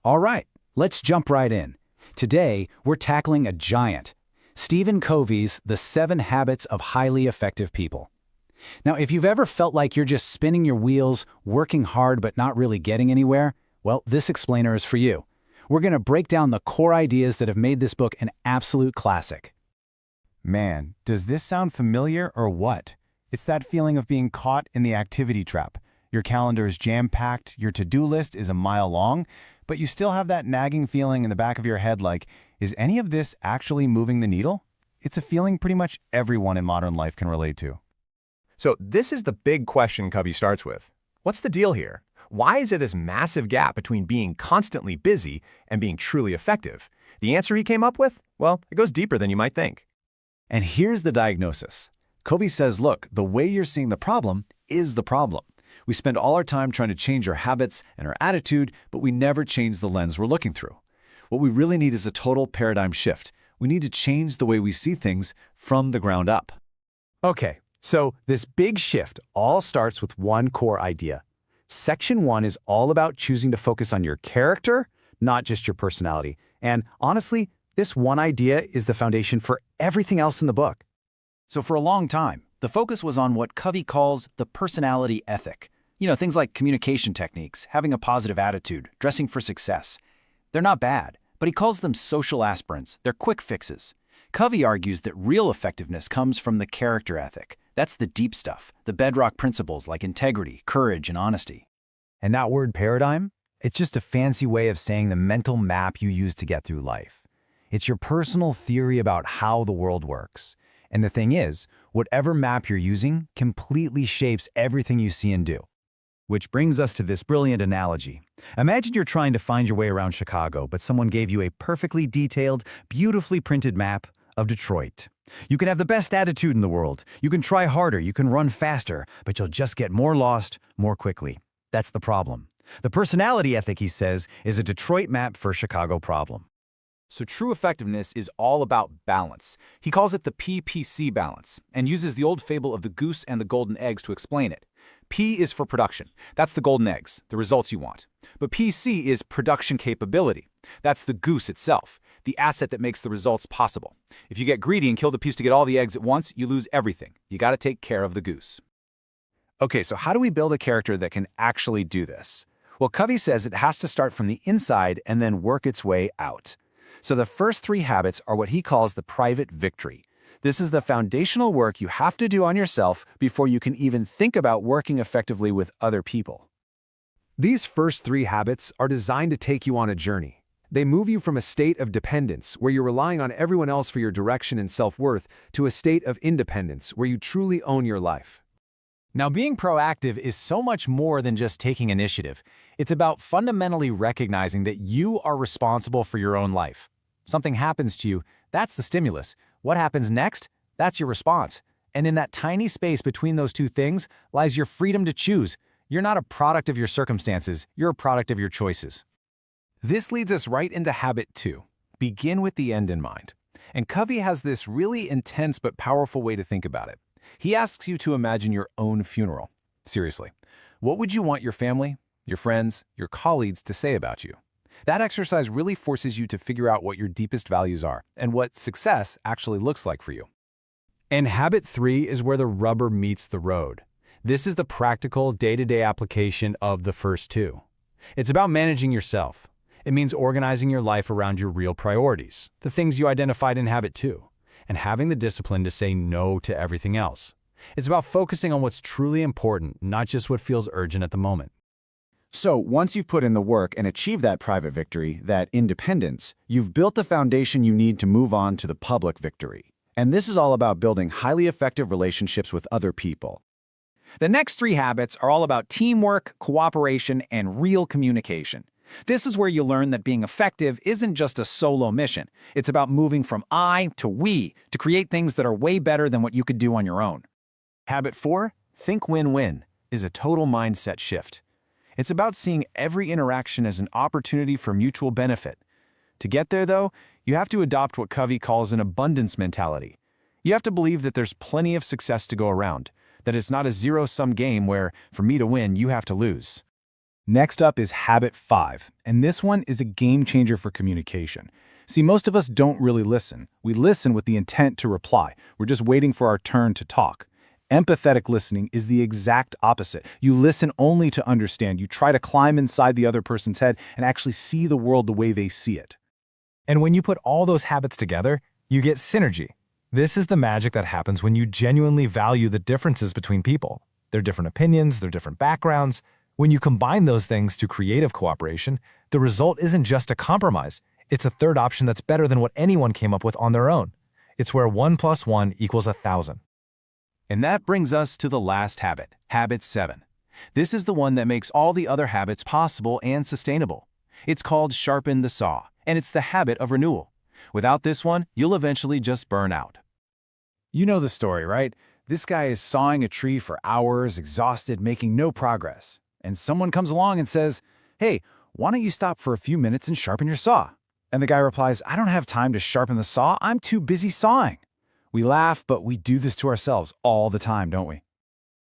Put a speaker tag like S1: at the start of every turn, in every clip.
S1: All right, let's jump right in. Today, we're tackling a giant, Stephen Covey's The 7 Habits of Highly Effective People. Now, if you've ever felt like you're just spinning your wheels, working hard but not really getting anywhere, well, this explainer is for you. We're going to break down the core ideas that have made this book an absolute classic.
S2: Man, does this sound familiar or what? It's that feeling of being caught in the activity trap. Your calendar is jam-packed, your to-do list is a mile long, but you still have that nagging feeling in the back of your head like, is any of this actually moving the needle? It's a feeling pretty much everyone in modern life can relate to.
S3: So this is the big question Covey starts with. What's the deal here? Why is there this massive gap between being constantly busy and being truly effective? The answer he came up with? Well, it goes deeper than you might think.
S1: And here's the diagnosis. Covey says, look, the way you're seeing the problem is the problem. We spend all our time trying to change our habits and our attitude, but we never change the lens we're looking through. What we really need is a total paradigm shift. We need to change the way we see things from the ground up.
S4: Okay, so this big shift all starts with one core idea. Section 1 is all about choosing to focus on your character, not just your personality. And honestly, this one idea is the foundation for everything else in the book.
S1: So for a long time, the focus was on what Covey calls the personality ethic. You know, things like communication techniques, having a positive attitude, dressing for success. They're not bad, but he calls them social aspirants. They're quick fixes. Covey argues that real effectiveness comes from the character ethic. That's the deep stuff, the bedrock principles like integrity, courage, and honesty.
S2: And that word paradigm? It's just a fancy way of saying the mental map you use to get through life. It's your personal theory about how the world works. And the thing is, whatever map you're using completely shapes everything you see and do. Which brings us to this brilliant analogy. Imagine you're trying to find your way around Chicago, but someone gave you a perfectly detailed, beautifully printed map of Detroit. You can have the best attitude in the world. You can try harder, you can run faster, but you'll just get more lost more quickly. That's the problem. The personality ethic, he says, is a Detroit map for Chicago problem.
S1: So true effectiveness is all about balance. He calls it the PPC balance and uses the old fable of the goose and the golden eggs to explain it. P is for production. That's the golden eggs, the results you want. But PC is production capability. That's the goose itself, the asset that makes the results possible. If you get greedy and kill the piece to get all the eggs at once, you lose everything. You got to take care of the goose.
S2: Okay, so how do we build a character that can actually do this? Well, Covey says it has to start from the inside and then work its way out. So the first 3 habits are what he calls the private victory. This is the foundational work you have to do on yourself before you can even think about working effectively with other people.
S4: These first 3 habits are designed to take you on a journey. They move you from a state of dependence, where you're relying on everyone else for your direction and self-worth, to a state of independence, where you truly own your life.
S2: Now, being proactive is so much more than just taking initiative. It's about fundamentally recognizing that you are responsible for your own life. Something happens to you, that's the stimulus. What happens next? That's your response. And in that tiny space between those two things lies your freedom to choose. You're not a product of your circumstances, you're a product of your choices. This leads us right into habit 2. Begin with the end in mind. And Covey has this really intense but powerful way to think about it. He asks you to imagine your own funeral. Seriously, what would you want your family, your friends, your colleagues to say about you? That exercise really forces you to figure out what your deepest values are and what success actually looks like for you. And habit 3 is where the rubber meets the road. This is the practical, day-to-day application of the first 2. It's about managing yourself. It means organizing your life around your real priorities, the things you identified in habit 2, and having the discipline to say no to everything else. It's about focusing on what's truly important, not just what feels urgent at the moment.
S5: So once you've put in the work and achieved that private victory, that independence, you've built the foundation you need to move on to the public victory. And this is all about building highly effective relationships with other people.
S1: The next 3 habits are all about teamwork, cooperation, and real communication. This is where you learn that being effective isn't just a solo mission. It's about moving from I to we to create things that are way better than what you could do on your own.
S2: Habit 4, think win-win, is a total mindset shift. It's about seeing every interaction as an opportunity for mutual benefit. To get there, though, you have to adopt what Covey calls an abundance mentality. You have to believe that there's plenty of success to go around, that it's not a zero-sum game where, for me to win, you have to lose.
S1: Next up is habit 5, and this one is a game changer for communication. See, most of us don't really listen. We listen with the intent to reply. We're just waiting for our turn to talk. Empathetic listening is the exact opposite. You listen only to understand. You try to climb inside the other person's head and actually see the world the way they see it.
S2: And when you put all those habits together, you get synergy. This is the magic that happens when you genuinely value the differences between people, their different opinions, their different backgrounds. When you combine those things to creative cooperation, the result isn't just a compromise. It's a third option that's better than what anyone came up with on their own. It's where 1 + 1 = 1,000.
S1: And that brings us to the last habit, habit 7. This is the one that makes all the other habits possible and sustainable. It's called Sharpen the Saw, and it's the habit of renewal. Without this one, you'll eventually just burn out.
S4: You know the story, right? This guy is sawing a tree for hours, exhausted, making no progress. And someone comes along and says, "Hey, why don't you stop for a few minutes and sharpen your saw?" And the guy replies, "I don't have time to sharpen the saw. I'm too busy sawing." We laugh, but we do this to ourselves all the time, don't we?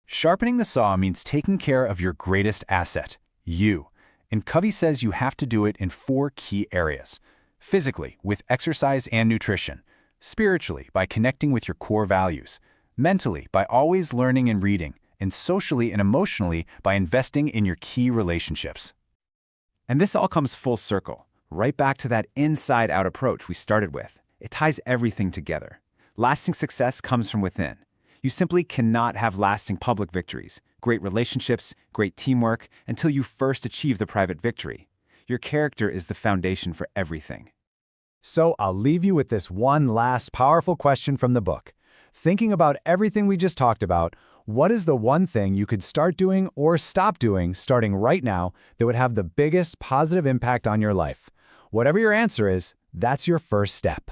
S1: Sharpening the saw means taking care of your greatest asset, you. And Covey says you have to do it in 4 key areas. Physically, with exercise and nutrition. Spiritually, by connecting with your core values. Mentally, by always learning and reading. And socially and emotionally, by investing in your key relationships.
S5: And this all comes full circle, right back to that inside-out approach we started with. It ties everything together. Lasting success comes from within. You simply cannot have lasting public victories, great relationships, great teamwork, until you first achieve the private victory. Your character is the foundation for everything.
S4: So I'll leave you with this one last powerful question from the book. Thinking about everything we just talked about, what is the one thing you could start doing or stop doing starting right now that would have the biggest positive impact on your life? Whatever your answer is, that's your first step.